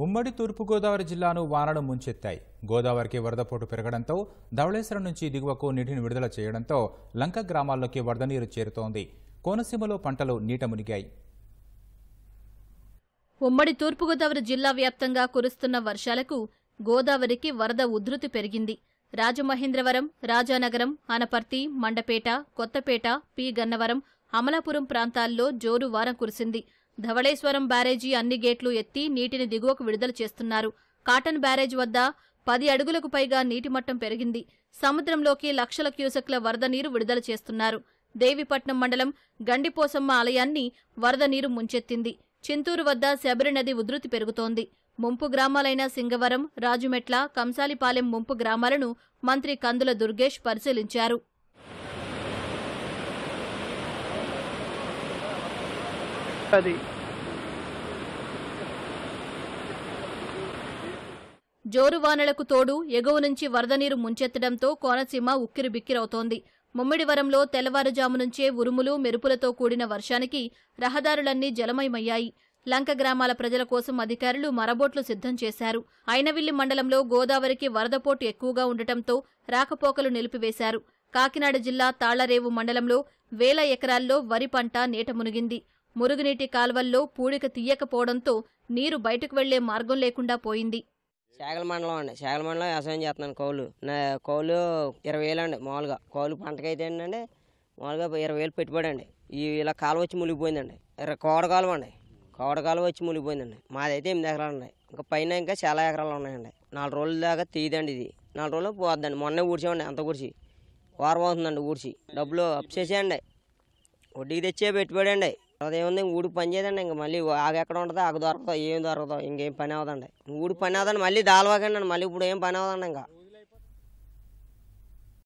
ఉమ్మడి తూర్పుగోదావరి జిల్లాను వానలు ముంచెత్తాయి. గోదావరికి వరదపోటు పెరగడంతో ధవళేశ్వరం నుంచి దిగువకు నీటిని విడుదల చేయడంతో లంక గ్రామాల్లోకి వరద నీరు చేరుతోంది. కోనసీమలో పంటలు నీట మునిగాయి. ఉమ్మడి తూర్పుగోదావరి జిల్లా వ్యాప్తంగా కురుస్తున్న వర్షాలకు గోదావరికి వరద ఉధృతి పెరిగింది. రాజమహేంద్రవరం, రాజానగరం, అనపర్తి, మండపేట, కొత్తపేట, పి గన్నవరం, అమలాపురం ప్రాంతాల్లో జోరు వాన కురిసింది. ధవళేశ్వరం బ్యారేజీ అన్ని గేట్లు ఎత్తి నీటిని దిగువకు విడుదల చేస్తున్నారు. కాటన్ బ్యారేజ్ వద్ద 10 అడుగులకు పైగా నీటి మట్టం పెరిగింది. సముద్రంలోకి లక్షల క్యూసెక్ల వరద నీరు విడుదల చేస్తున్నారు. దేవీపట్నం మండలం గండిపోసమ్మ ఆలయాన్ని వరద నీరు ముంచెత్తింది. చింతూరు వద్ద శబరి నది ఉధృతి పెరుగుతోంది. ముంపు గ్రామాలైన సింగవరం, రాజుమెట్ల, కంసాలిపాలెం ముంపు గ్రామాలను మంత్రి కందుల దుర్గేష్ పరిశీలించారు. జోరు వానలకు తోడు ఎగువ నుంచి వరద నీరు ముంచెత్తడంతో కోనసీమ ఉక్కిరిబిక్కిరవుతోంది. ముమ్మిడివరంలో తెల్లవారుజాము నుంచే ఉరుములు, మెరుపులతో కూడిన వర్షానికి రహదారులన్నీ జలమయమయ్యాయి. లంక గ్రామాల ప్రజల కోసం అధికారులు మరబోట్లు సిద్ధం చేశారు. ఐనవిల్లి మండలంలో గోదావరికి వరదపోటు ఎక్కువగా ఉండటంతో రాకపోకలు నిలిపివేశారు. కాకినాడ జిల్లా తాళ్లరేవు మండలంలో 1000 ఎకరాల్లో వరి పంట నీట మునిగింది. మురుగునీటి కాల్వల్లో పూడిక తీయకపోవడంతో నీరు బయటకు వెళ్లే మార్గం లేకుండా పోయింది. శాగల మండలం అండి. శాగల మండలం వ్యవసాయం చేస్తున్నాను. కౌలు 20,000 అండి. మామూలుగా కౌలు పంటకైతే ఏంటంటే మామూలుగా 20,000 పెట్టుబడి అండి. ఇలా కాలువ వచ్చి మునిగిపోయిందండి. కోడకాలువ అండి. కోడకాలువ వచ్చి మునిగిపోయిందండి. మాదైతే 8 ఎకరాలు ఉన్నాయి. ఇంకా పైన ఇంకా చాలా ఎకరాలు ఉన్నాయండి. 4 రోజుల దాకా తీయదండి. ఇది 4 రోజులు పోద్దండి. మొన్నే ఊడ్చామండి. అంత ఊడ్చి వారం అవుతుందండి. ఊడ్చి డబ్బులు అప్ చేసేయండి. వడ్డీకి తెచ్చే పెట్టుబడి అండి. అదేముంది ఊడి పని చేయదండి. ఇంకా మళ్ళీ ఆగెక్కడ ఉంటుందో ఆగ దొరకదో ఏం దొరకదో ఇంకేం పని అవదండి. ఊడి పని అవదండి. మళ్ళీ దాల్వాకండి. మళ్ళీ ఇప్పుడు ఏం పని అవదండి. ఇంకా